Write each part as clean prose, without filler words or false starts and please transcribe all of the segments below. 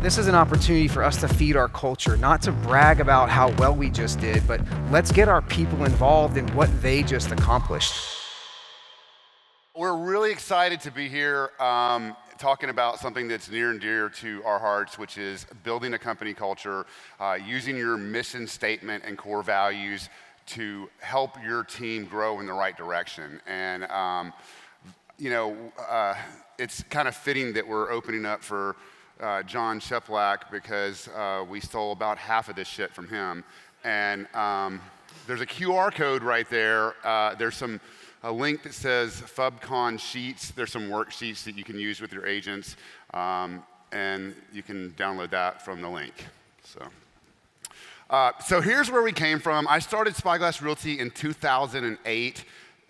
This is an opportunity for us to feed our culture, not to brag about how well we just did, but let's get our people involved in what they just accomplished. We're really excited to be here talking about something that's near and dear to our hearts, which is building a company culture, using your mission statement and core values to help your team grow in the right direction. And it's kind of fitting that we're opening up for John Sheplak because we stole about half of this shit from him. And there's a QR code right there. There's a link that says FUBCON sheets. There's some worksheets that you can use with your agents, and you can download that from the link. So here's where we came from. I started Spyglass Realty in 2008,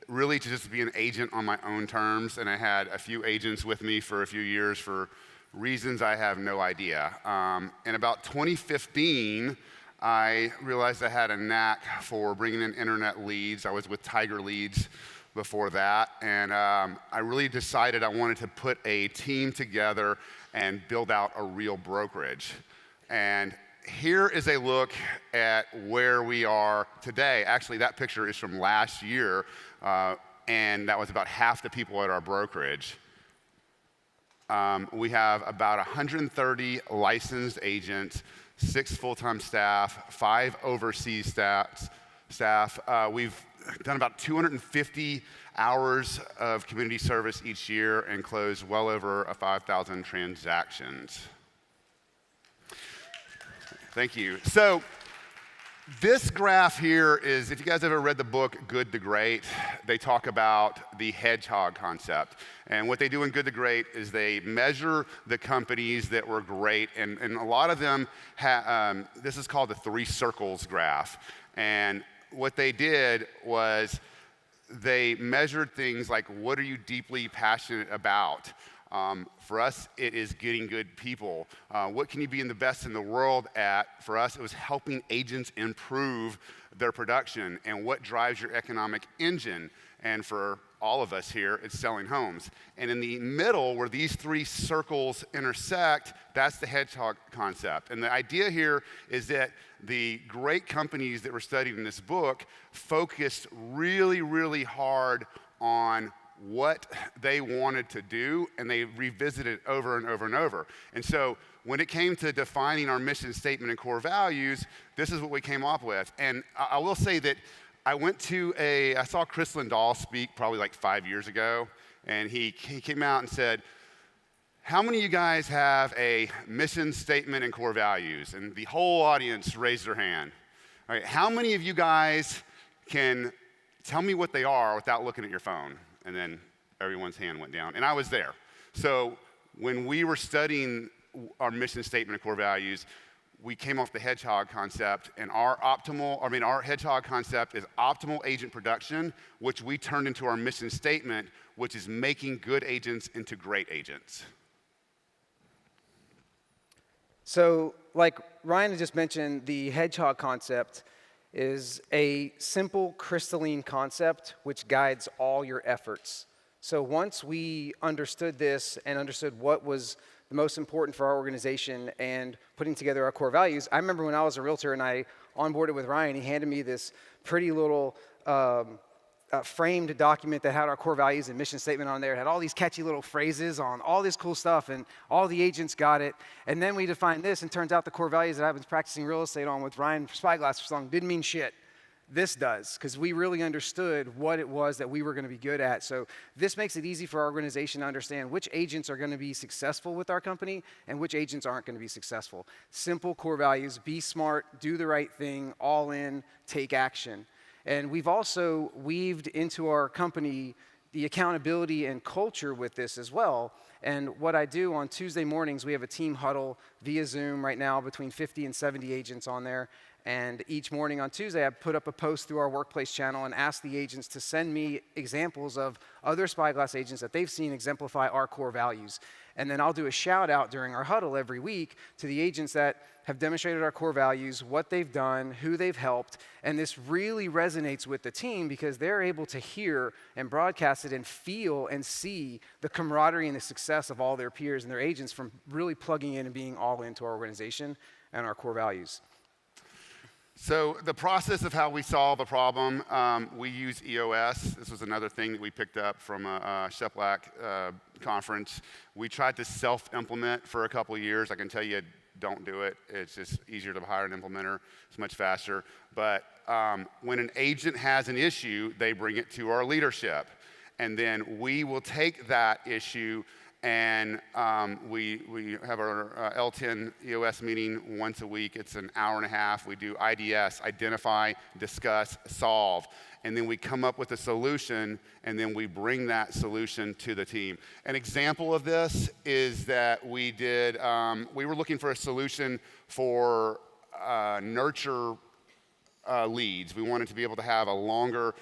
really to just be an agent on my own terms, and I had a few agents with me for a few years for reasons I have no idea. In about 2015, I realized I had a knack for bringing in internet leads. I was with Tiger Leads before that, and I really decided I wanted to put a team together and build out a real brokerage. And here is a look at where we are today. Actually, that picture is from last year, and that was about half the people at our brokerage. We have about 130 licensed agents, 6 full-time staff, 5 overseas staff. We've done about 250 hours of community service each year and closed well over 5,000 transactions. Thank you. So this graph here is, if you guys ever read the book Good to Great, they talk about the hedgehog concept. And what they do in Good to Great is they measure the companies that were great, and a lot of them, this is called the 3 circles graph. And what they did was they measured things like, what are you deeply passionate about? For us, it is getting good people. What can you be in the best in the world at? For us, it was helping agents improve their production. And what drives your economic engine? And for all of us here, it's selling homes. And in the middle, where these 3 circles intersect, that's the hedgehog concept. And the idea here is that the great companies that were studied in this book focused really, really hard on what they wanted to do, and they revisited it over and over and over. And so when it came to defining our mission statement and core values, this is what we came up with. And I will say that I saw Chris Lindahl speak probably like 5 years ago, and he came out and said, how many of you guys have a mission statement and core values? And the whole audience raised their hand. All right, how many of you guys can tell me what they are without looking at your phone? And then everyone's hand went down, and I was there. So when we were studying our mission statement and core values, we came off the hedgehog concept, and our hedgehog concept is optimal agent production, which we turned into our mission statement, which is making good agents into great agents. So, like Ryan had just mentioned, the hedgehog concept is a simple crystalline concept which guides all your efforts. So once we understood this and understood what was the most important for our organization and putting together our core values, I remember when I was a realtor and I onboarded with Ryan, he handed me this pretty little framed document that had our core values and mission statement on there. It had all these catchy little phrases on all this cool stuff, and all the agents got it. And then we defined this, and turns out the core values that I've been practicing real estate on with Ryan Spyglass for so long didn't mean shit. This does, because we really understood what it was that we were going to be good at. So this makes it easy for our organization to understand which agents are going to be successful with our company and which agents aren't going to be successful. Simple core values: be smart, do the right thing, all in, take action. And we've also weaved into our company the accountability and culture with this as well. And what I do on Tuesday mornings, we have a team huddle via Zoom right now, between 50 and 70 agents on there. And each morning on Tuesday, I put up a post through our workplace channel and ask the agents to send me examples of other Spyglass agents that they've seen exemplify our core values. And then I'll do a shout out during our huddle every week to the agents that have demonstrated our core values, what they've done, who they've helped. And this really resonates with the team because they're able to hear and broadcast it and feel and see the camaraderie and the success of all their peers and their agents from really plugging in and being all into our organization and our core values. So the process of how we solve a problem, we use EOS. This was another thing that we picked up from a Sheplac conference. We tried to self-implement for a couple of years. I can tell you, don't do it. It's just easier to hire an implementer. It's much faster. But when an agent has an issue, they bring it to our leadership. And then we will take that issue and we have our L10 EOS meeting once a week. It's an hour and a half. We do IDS, identify, discuss, solve. And then we come up with a solution, and then we bring that solution to the team. An example of this is that we were looking for a solution for nurture leads. We wanted to be able to have a longer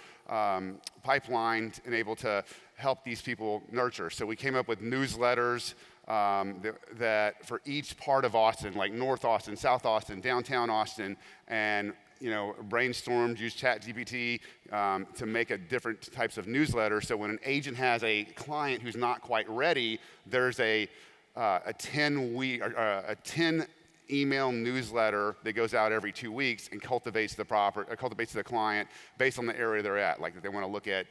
pipeline and able to help these people nurture. So we came up with newsletters that for each part of Austin, like North Austin, South Austin, downtown Austin, and brainstormed, used ChatGPT to make a different types of newsletter. So when an agent has a client who's not quite ready, there's a 10 email newsletter that goes out every 2 weeks and cultivates the client based on the area they're at. Like if they want to look at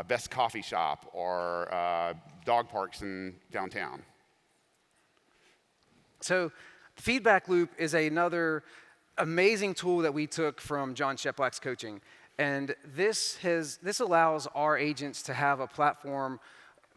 best coffee shop or dog parks in downtown. So feedback loop is another amazing tool that we took from John Sheplac's coaching. And this allows our agents to have a platform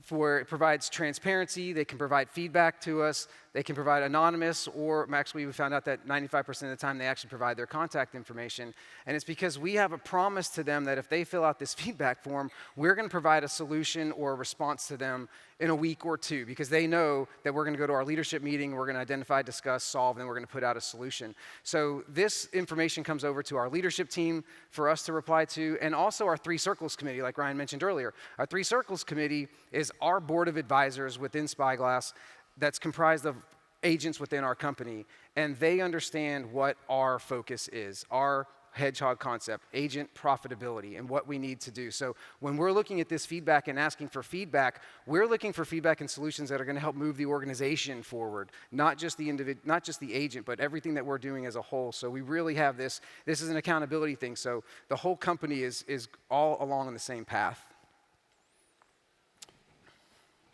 where it provides transparency. They can provide feedback to us. They can provide anonymous, or actually we found out that 95% of the time they actually provide their contact information. And it's because we have a promise to them that if they fill out this feedback form, we're going to provide a solution or a response to them in a week or two, because they know that we're going to go to our leadership meeting, we're going to identify, discuss, solve, and then we're going to put out a solution. So this information comes over to our leadership team for us to reply to, and also our 3 Circles committee, like Ryan mentioned earlier. Our 3 Circles committee is our board of advisors within Spyglass that's comprised of agents within our company, and they understand what our focus is, our hedgehog concept, agent profitability, and what we need to do. So when we're looking at this feedback and asking for feedback, we're looking for feedback and solutions that are going to help move the organization forward, not just the agent, but everything that we're doing as a whole. So we really have this is an accountability thing. So the whole company is all along on the same path.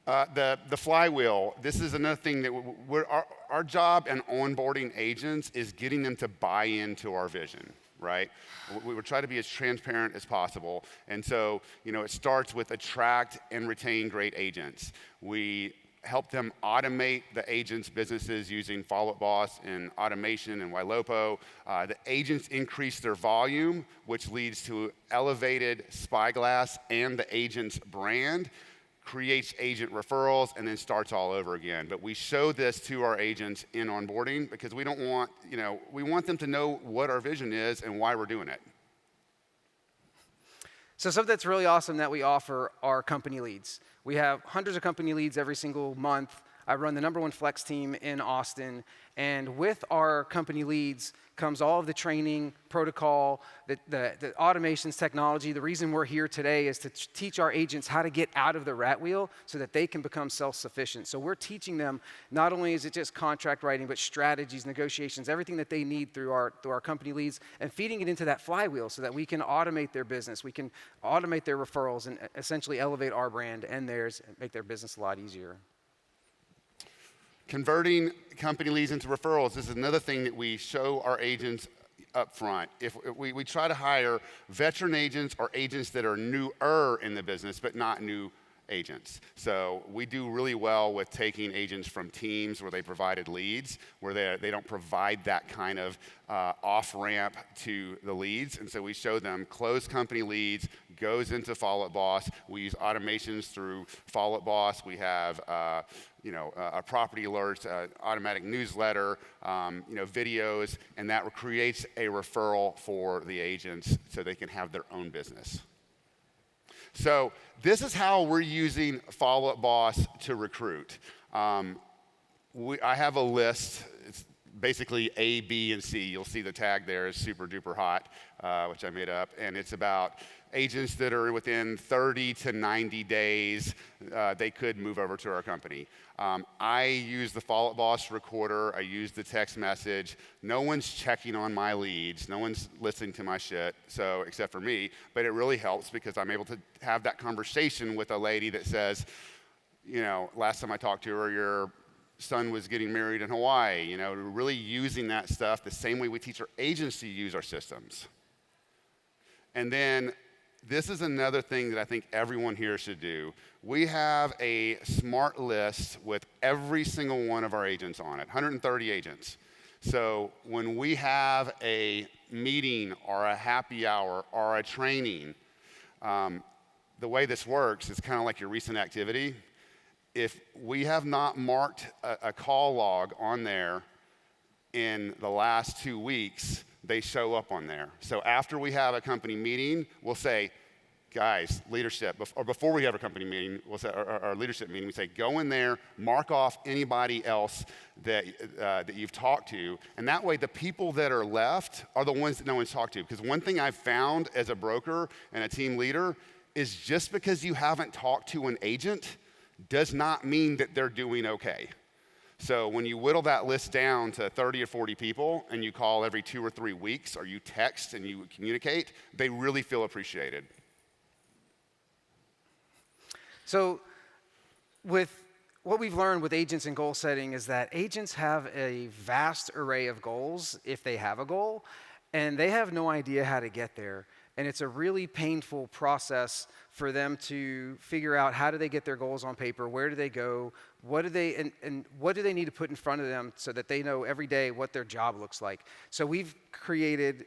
The flywheel, this is another thing that our job in onboarding agents is getting them to buy into our vision, right? We would try to be as transparent as possible. And so, it starts with attract and retain great agents. We help them automate the agents' businesses using Follow Up Boss and automation and Ylopo. The agents increase their volume, which leads to elevated Spyglass and the agent's brand, creates agent referrals, and then starts all over again. But we show this to our agents in onboarding because we don't want, we want them to know what our vision is and why we're doing it. So something that's really awesome that we offer are company leads. We have hundreds of company leads every single month. I run the #1 flex team in Austin, and with our company leads comes all of the training, protocol, the automations, technology. The reason we're here today is to teach our agents how to get out of the rat wheel so that they can become self-sufficient. So we're teaching them, not only is it just contract writing, but strategies, negotiations, everything that they need through our company leads, and feeding it into that flywheel so that we can automate their business. We can automate their referrals and essentially elevate our brand and theirs and make their business a lot easier. Converting company leads into referrals. This is another thing that we show our agents up front. If we try to hire veteran agents or agents that are newer in the business, but not new agents. So we do really well with taking agents from teams where they provided leads, where they don't provide that kind of off-ramp to the leads. And so we show them close company leads, goes into Follow Up Boss. We use automations through Follow Up Boss. We have a property alerts, automatic newsletter, videos, and that creates a referral for the agents so they can have their own business. So this is how we're using Follow Up Boss to recruit. I have a list. It's basically A, B, and C. You'll see the tag there is super duper hot, which I made up, and it's about agents that are within 30 to 90 days, they could move over to our company. I use the Follow Up Boss recorder. I use the text message. No one's checking on my leads. No one's listening to my shit, so except for me. But it really helps because I'm able to have that conversation with a lady that says, last time I talked to her, your son was getting married in Hawaii. Really using that stuff the same way we teach our agents to use our systems. And then this is another thing that I think everyone here should do. We have a smart list with every single one of our agents on it, 130 agents. So when we have a meeting or a happy hour or a training, the way this works is kind of like your recent activity. If we have not marked a call log on there in the last 2 weeks, they show up on there. So after we have a company meeting, we'll say, guys, leadership, or before we have a company meeting, we'll say, our leadership meeting, we say, go in there, mark off anybody else that you've talked to, and that way the people that are left are the ones that no one's talked to. Because one thing I've found as a broker and a team leader is just because you haven't talked to an agent does not mean that they're doing okay. So when you whittle that list down to 30 or 40 people and you call every 2 or 3 weeks or you text and you communicate, they really feel appreciated. So with what we've learned with agents and goal setting is that agents have a vast array of goals if they have a goal, and they have no idea how to get there. And it's a really painful process for them to figure out how do they get their goals on paper, where do they go, what do they need to put in front of them so that they know every day what their job looks like. So we've created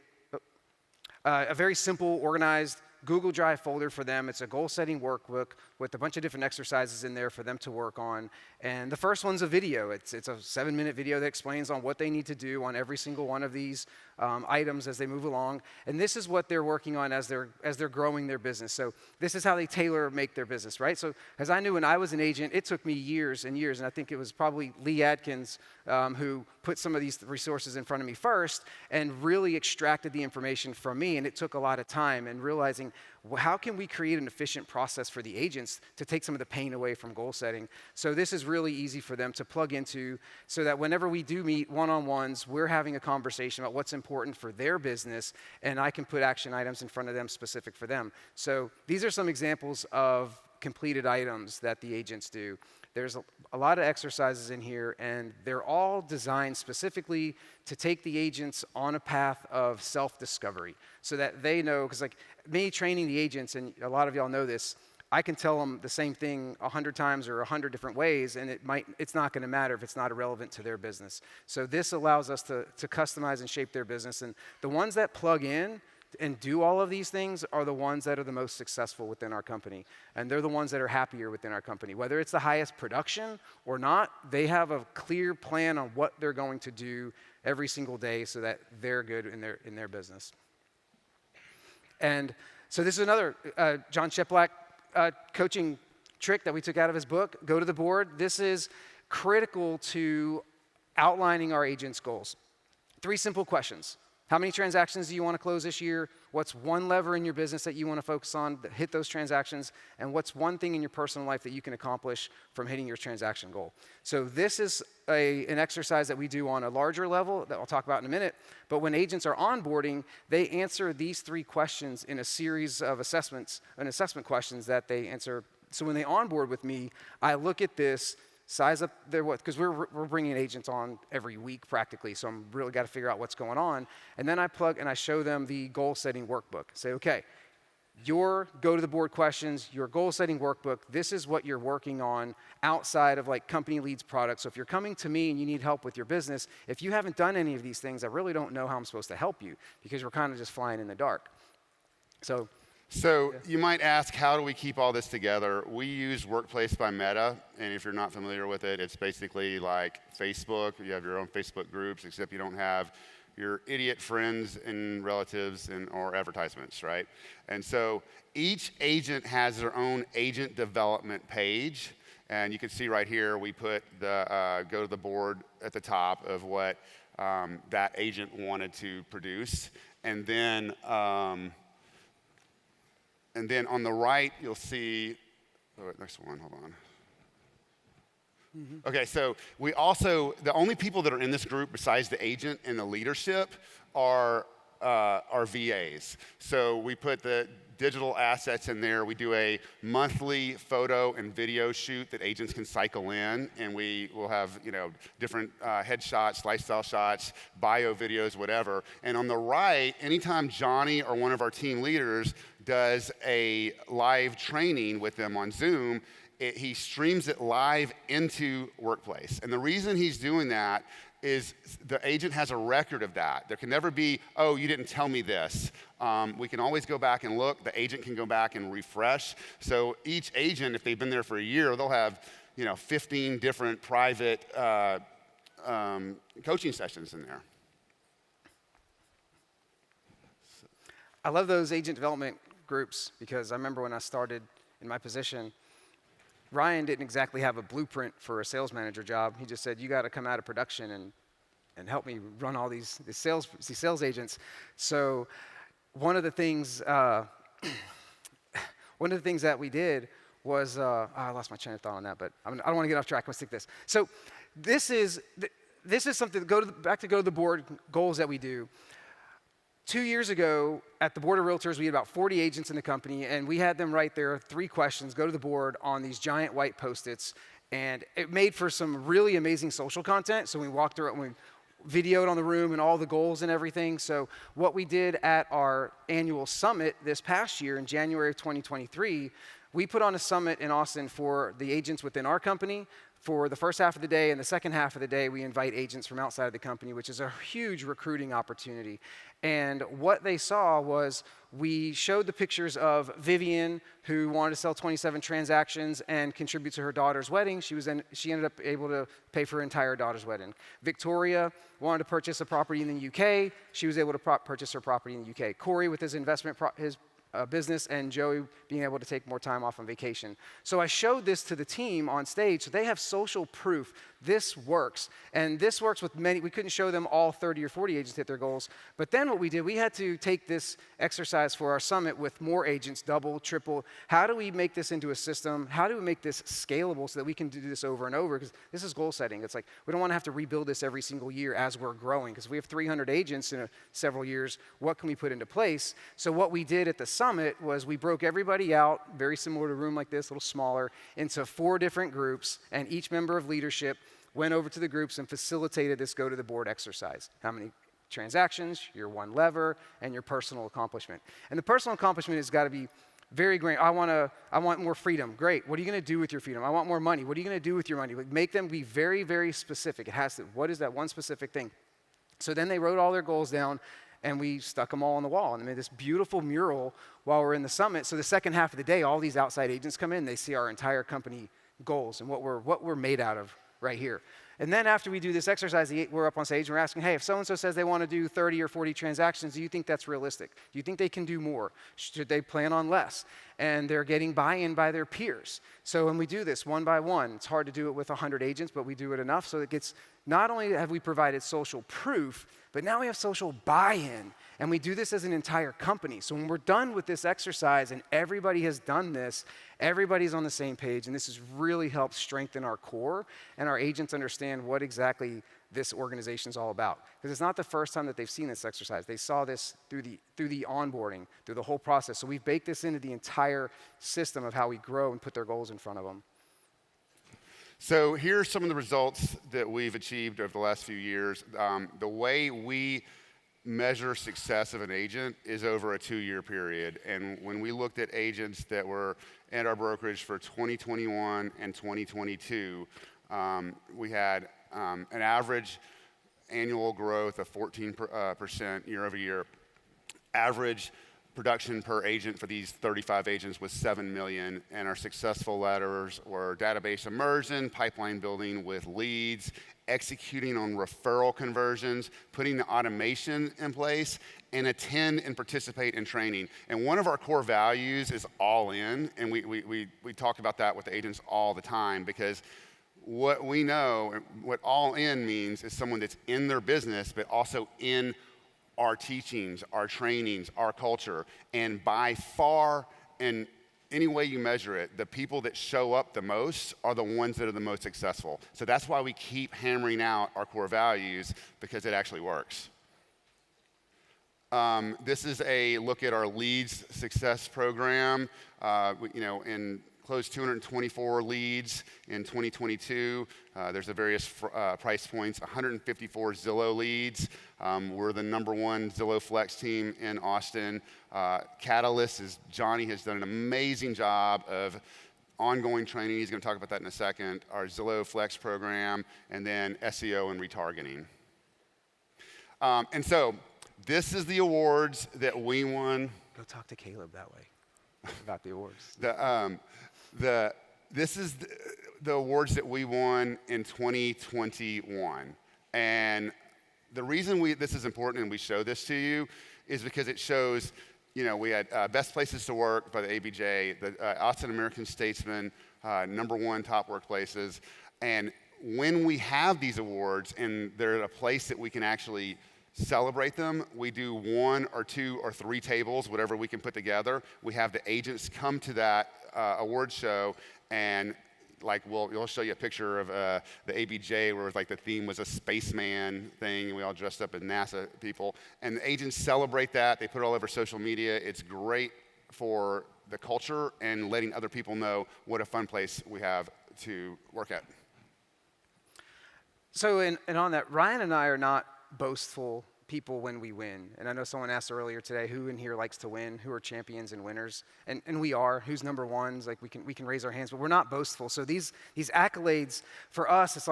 a very simple, organized Google Drive folder for them. It's a goal-setting workbook with a bunch of different exercises in there for them to work on. And the first one's a video. It's a 7-minute video that explains on what they need to do on every single one of these items as they move along. And this is what they're working on as they're growing their business. So this is how they make their business, right? So as I knew when I was an agent, it took me years and years, and I think it was probably Lee Adkins who put some of these resources in front of me first and really extracted the information from me. And it took a lot of time and realizing, how can we create an efficient process for the agents to take some of the pain away from goal setting? So this is really easy for them to plug into so that whenever we do meet one-on-ones, we're having a conversation about what's important for their business, and I can put action items in front of them specific for them. So these are some examples of completed items that the agents do. There's a lot of exercises in here, and they're all designed specifically to take the agents on a path of self-discovery so that they know, because like me training the agents, and a lot of y'all know this, I can tell them the same thing 100 times or 100 different ways, and it's not going to matter if it's not irrelevant to their business. So this allows us to customize and shape their business, and the ones that plug in and do all of these things are the ones that are the most successful within our company. And they're the ones that are happier within our company. Whether it's the highest production or not, they have a clear plan on what they're going to do every single day so that they're good in their business. And so this is another John Sheplack coaching trick that we took out of his book, Go to the Board. This is critical to outlining our agents' goals. 3 simple questions. How many transactions do you want to close this year? What's one lever in your business that you want to focus on that hit those transactions? And what's one thing in your personal life that you can accomplish from hitting your transaction goal? So this is an exercise that we do on a larger level that I'll talk about in a minute. But when agents are onboarding, they answer these 3 questions in a series of assessment questions that they answer. So when they onboard with me, I look at this, size up their what, because we're bringing agents on every week practically, so I'm really got to figure out what's going on. And then I plug and I show them the goal setting workbook. Say, okay, your go to the board questions, your goal setting workbook, this is what you're working on outside of like company leads products. So if you're coming to me and you need help with your business, if you haven't done any of these things, I really don't know how I'm supposed to help you because we're kind of just flying in the dark. So So you might ask, how do we keep all this together? We use Workplace by Meta, and if you're not familiar with it, it's basically like Facebook. You have your own Facebook groups, except you don't have your idiot friends and relatives or advertisements, right? And so each agent has their own agent development page, and you can see right here we put the go to the board at the top of what that agent wanted to produce, and then on the right, you'll see, next one, hold on. Okay, so we also, the only people that are in this group besides the agent and the leadership are VAs. So we put the digital assets in there. We do a monthly photo and video shoot that agents can cycle in, and we will have different headshots, lifestyle shots, bio videos, whatever. And on the right, anytime Johnny or one of our team leaders does a live training with them on Zoom, he streams it live into Workplace. And the reason he's doing that is the agent has a record of that. There can never be, oh, you didn't tell me this. We can always go back and look. The agent can go back and refresh. So each agent, if they've been there for a year, they'll have 15 different private coaching sessions in there. I love those agent development groups because I remember when I started in my position, Ryan didn't exactly have a blueprint for a sales manager job. He just said, you got to come out of production and help me run all these sales agents. So one of the things that we did was, I lost my train of thought on that, but I don't want to get off track. Let's take this. So this is something, back to go to the board goals that we do. 2 years ago, at the Board of Realtors, we had about 40 agents in the company, and we had them write their 3 questions, go to the board on these giant white Post-its, and it made for some really amazing social content. So we walked around, we videoed on the room and all the goals and everything. So what we did at our annual summit this past year in January of 2023, we put on a summit in Austin for the agents within our company. For the first half of the day and the second half of the day, we invite agents from outside of the company, which is a huge recruiting opportunity. And what they saw was we showed the pictures of Vivian, who wanted to sell 27 transactions and contribute to her daughter's wedding. She ended up able to pay for her entire daughter's wedding. Victoria wanted to purchase a property in the UK. She was able to purchase her property in the UK. Corey, with his investment business, and Joey being able to take more time off on vacation. So I showed this to the team on stage, so they have social proof. This works, and this works with many. We couldn't show them all 30 or 40 agents hit their goals, but then what we did, we had to take this exercise for our summit with more agents, double, triple. How do we make this into a system? How do we make this scalable so that we can do this over and over? Because this is goal setting. It's like we don't want to have to rebuild this every single year as we're growing, because we have 300 agents in several years. What can we put into place? So what we did at the summit was we broke everybody out, very similar to a room like this, a little smaller, into 4 different groups, and each member of leadership went over to the groups and facilitated this go to the board exercise. How many transactions, your one lever, and your personal accomplishment. And the personal accomplishment has got to be very great. I want more freedom. Great. What are you going to do with your freedom? I want more money. What are you going to do with your money? Like, make them be very, very specific. It has to, what is that one specific thing? So then they wrote all their goals down, and we stuck them all on the wall and made this beautiful mural while we're in the summit. So the second half of the day, all these outside agents come in, they see our entire company goals and what we're made out of right here. And then after we do this exercise, we're up on stage and we're asking, hey, if so-and-so says they want to do 30 or 40 transactions, do you think that's realistic? Do you think they can do more? Should they plan on less? And they're getting buy-in by their peers. So when we do this one by one, it's hard to do it with 100 agents, but we do it enough so it gets, not only have we provided social proof, but now we have social buy-in. And we do this as an entire company. So when we're done with this exercise and everybody has done this, everybody's on the same page, and this has really helped strengthen our core and our agents understand what exactly this organization is all about. Because it's not the first time that they've seen this exercise. They saw this through the onboarding, through the whole process. So we've baked this into the entire system of how we grow and put their goals in front of them. So here are some of the results that we've achieved over the last few years. The way we measure success of an agent is over a 2-year period. And when we looked at agents that were at our brokerage for 2021 and 2022, we had an average annual growth of 14% year over year. Average production per agent for these 35 agents was 7 million, and our successful letters were database immersion, pipeline building with leads, executing on referral conversions, putting the automation in place, and attend and participate in training. And one of our core values is all in, and we talk about that with the agents all the time, because what we know, what all in means is someone that's in their business, but also in our teachings, our trainings, our culture. And by far, in any way you measure it, the people that show up the most are the ones that are the most successful. So that's why we keep hammering out our core values, because it actually works. This is a look at our leads success program. In closed 224 leads in 2022. There's the various price points, 154 Zillow leads. We're the #1 Zillow Flex team in Austin. Catalyst is Johnny has done an amazing job of ongoing training. He's going to talk about that in a second. Our Zillow Flex program, and then SEO and retargeting. And so this is the awards that we won. Go talk to Caleb that way about the awards. This is the awards that we won in 2021. And the reason this is important and we show this to you is because it shows, we had Best Places to Work by the ABJ, the Austin American Statesman, #1 top workplaces. And when we have these awards and they're at a place that we can actually celebrate them, we do 1 or 2 or 3 tables, whatever we can put together. We have the agents come to that award show, and we'll show you a picture of the ABJ where the theme was a spaceman thing, and we all dressed up as NASA people. And the agents celebrate that. They put it all over social media. It's great for the culture and letting other people know what a fun place we have to work at. So, and on that, Ryan and I are not boastful people when we win. And I know someone asked earlier today, who in here likes to win? Who are champions and winners? And we are. Who's #1s? We can raise our hands, but we're not boastful. So these accolades for us, it's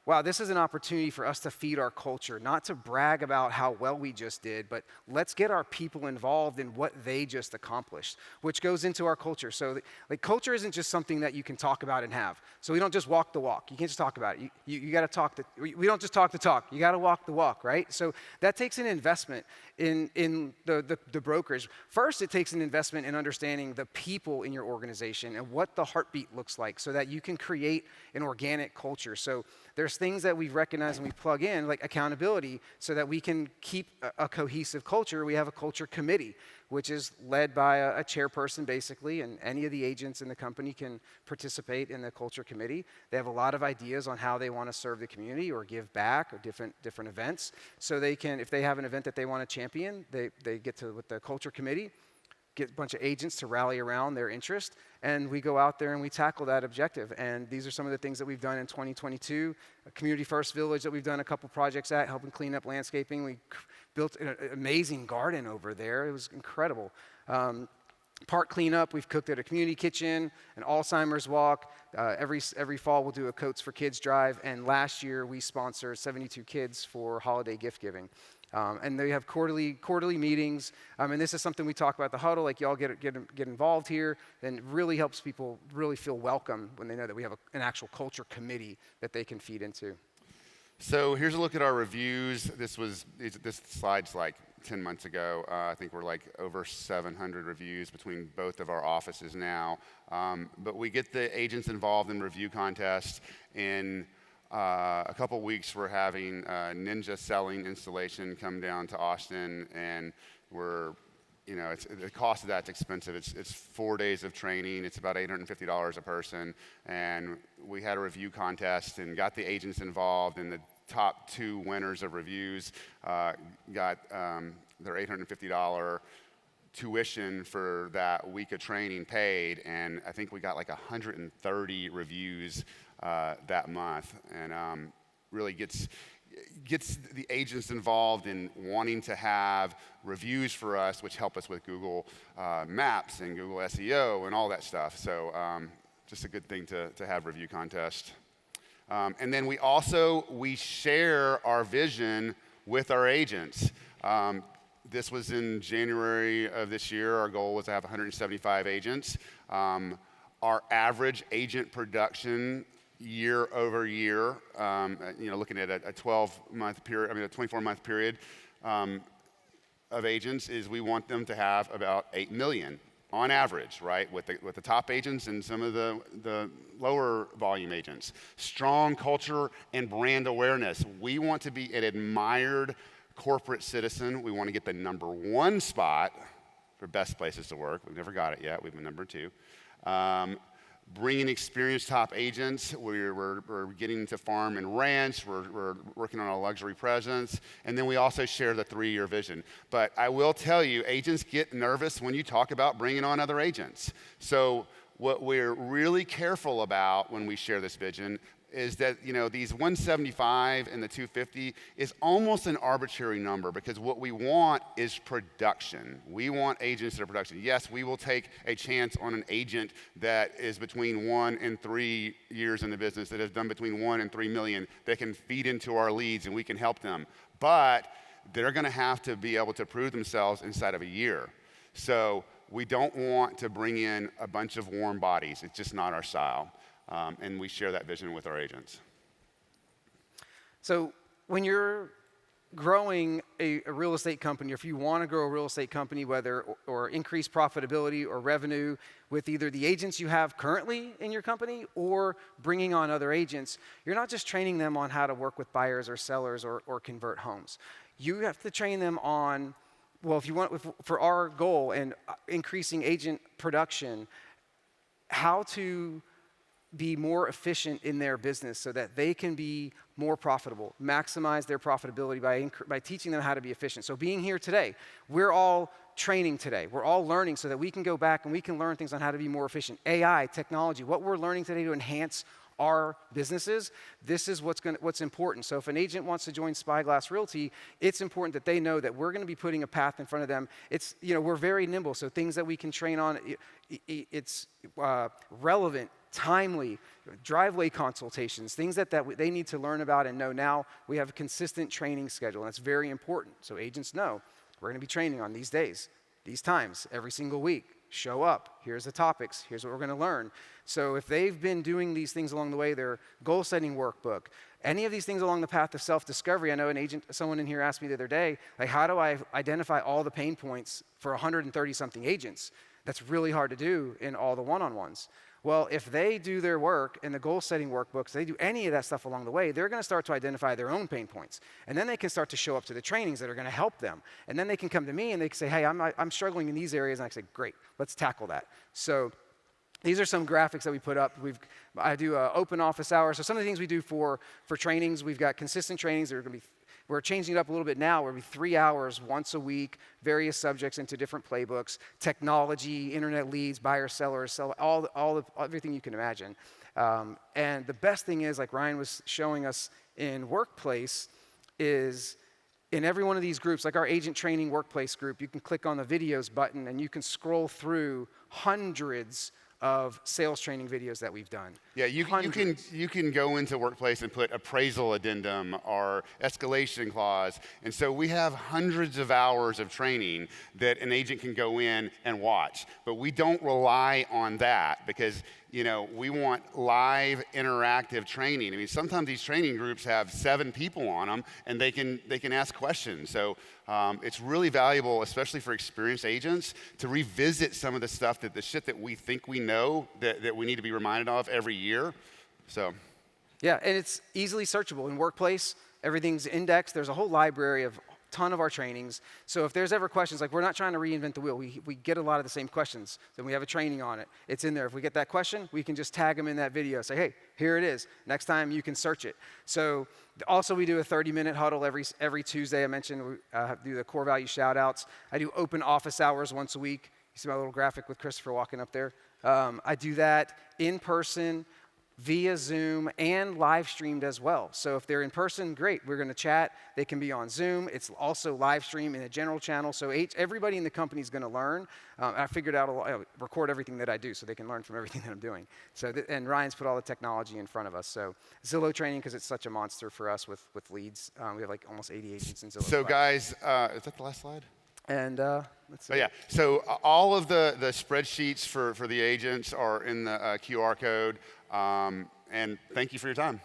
wow, this is an opportunity for us to feed our culture, not to brag about how well we just did, but let's get our people involved in what they just accomplished, which goes into our culture. So culture isn't just something that you can talk about and have. So we don't just walk the walk. You can't just talk about it. You got to talk we don't just talk the talk. You got to walk the walk, right? So that takes an investment in the brokerage. First, it takes an investment in understanding the people in your organization and what the heartbeat looks like so that you can create an organic culture. So there's things that we've recognized and we plug in, like accountability, so that we can keep a cohesive culture. We have a culture committee, which is led by a chairperson, basically, and any of the agents in the company can participate in the culture committee. They have a lot of ideas on how they want to serve the community or give back or different events. So they can, if they have an event that they want to champion, they get to, with the culture committee, get a bunch of agents to rally around their interest, and we go out there and we tackle that objective. And these are some of the things that we've done in 2022. A Community First Village that we've done a couple projects at, helping clean up landscaping. We built an amazing garden over there. It was incredible. Park cleanup, we've cooked at a community kitchen, an Alzheimer's walk. Every fall we'll do a Coats for Kids drive, and last year we sponsored 72 kids for holiday gift giving. And they have quarterly meetings, and this is something we talk about at the huddle, like y'all get involved here, and it really helps people really feel welcome when they know that we have an actual culture committee that they can feed into. So here's a look at our reviews. This slide's 10 months ago. I think we're over 700 reviews between both of our offices now. But we get the agents involved in review contests. In a couple weeks, we're having Ninja Selling Installation come down to Austin, and we're, the cost of that's expensive. It's 4 days of training. It's about $850 a person, and we had a review contest and got the agents involved, and the top 2 winners of reviews got their $850 tuition for that week of training paid, and I think we got 130 reviews that month, and really gets the agents involved in wanting to have reviews for us, which help us with Google Maps and Google SEO and all that stuff. So just a good thing to have review contest. And then we share our vision with our agents. This was in January of this year. Our goal was to have 175 agents. Our average agent production year over year, looking at a 12-month period, a 24-month period of agents, is we want them to have about 8 million on average, right? With the top agents and some of the lower volume agents. Strong culture and brand awareness. We want to be an admired corporate citizen. We want to get the #1 spot for best places to work. We've never got it yet. We've been #2. Bringing experienced top agents. We're getting into farm and ranch. We're working on a luxury presence. And then we also share the 3-year vision. But I will tell you, agents get nervous when you talk about bringing on other agents. So what we're really careful about when we share this vision is that, these 175 and the 250 is almost an arbitrary number, because what we want is production. We want agents that are production. Yes, we will take a chance on an agent that is between 1 and 3 years in the business, that has done between 1 and 3 million, that can feed into our leads and we can help them. But they're going to have to be able to prove themselves inside of a year. So we don't want to bring in a bunch of warm bodies. It's just not our style. And we share that vision with our agents. So when you're growing a real estate company, or if you want to grow a real estate company, whether or increase profitability or revenue with either the agents you have currently in your company or bringing on other agents, you're not just training them on how to work with buyers or sellers or convert homes. You have to train them on, well, if you want, for our goal and increasing agent production, how to be more efficient in their business so that they can be more profitable, maximize their profitability by teaching them how to be efficient. So being here today, we're all training today. We're all learning so that we can go back and we can learn things on how to be more efficient. AI, technology, what we're learning today to enhance our businesses, this is what's important. So if an agent wants to join Spyglass Realty, it's important that they know that we're going to be putting a path in front of them. It's, we're very nimble, so things that we can train on, it's relevant, timely, driveway consultations, things that they need to learn about and know now. We have a consistent training schedule, and that's very important. So agents know we're going to be training on these days, these times, every single week. Show up. Here's the topics. Here's what we're going to learn. So if they've been doing these things along the way, their goal-setting workbook, any of these things along the path of self-discovery. I know someone in here asked me the other day, like, how do I identify all the pain points for 130-something agents? That's really hard to do in all the one-on-ones. Well, if they do their work in the goal-setting workbooks, they do any of that stuff along the way, they're going to start to identify their own pain points. And then they can start to show up to the trainings that are going to help them. And then they can come to me and they can say, hey, I'm struggling in these areas. And I say, great, let's tackle that. So these are some graphics that we put up. I do open office hours. So some of the things we do for trainings, we've got consistent trainings that are going to be, we're changing it up a little bit now. We'll be 3 hours once a week, various subjects into different playbooks, technology, internet leads, buyers, sellers, everything you can imagine. And the best thing is, like Ryan was showing us in Workplace, is in every one of these groups, like our agent training workplace group, you can click on the videos button and you can scroll through hundreds of sales training videos that we've done. Yeah, you can go into Workplace and put appraisal addendum or escalation clause. And so we have hundreds of hours of training that an agent can go in and watch. But we don't rely on that because, we want live interactive training. I mean, sometimes these training groups have 7 people on them and they can ask questions. So it's really valuable, especially for experienced agents, to revisit some of the stuff the shit that we think we know that we need to be reminded of every year. So, yeah, and it's easily searchable in Workplace. Everything's indexed. There's a whole library of ton of our trainings. So if there's ever questions, like we're not trying to reinvent the wheel. We get a lot of the same questions. Then we have a training on it. It's in there. If we get that question, we can just tag them in that video. Say, hey, here it is. Next time you can search it. So also we do a 30-minute huddle every Tuesday. I mentioned we do the core value shout outs. I do open office hours once a week. You see my little graphic with Christopher walking up there. I do that in person, via Zoom, and live streamed as well. So if they're in person, great. We're going to chat. They can be on Zoom. It's also live stream in a general channel. So everybody in the company is going to learn. I figured out record everything that I do so they can learn from everything that I'm doing. So and Ryan's put all the technology in front of us. So Zillow training, because it's such a monster for us with leads. We have like almost 80 agents in Zillow. So guys, is that the last slide? And let's see. Oh, yeah. So all of the spreadsheets for the agents are in the QR code. And thank you for your time.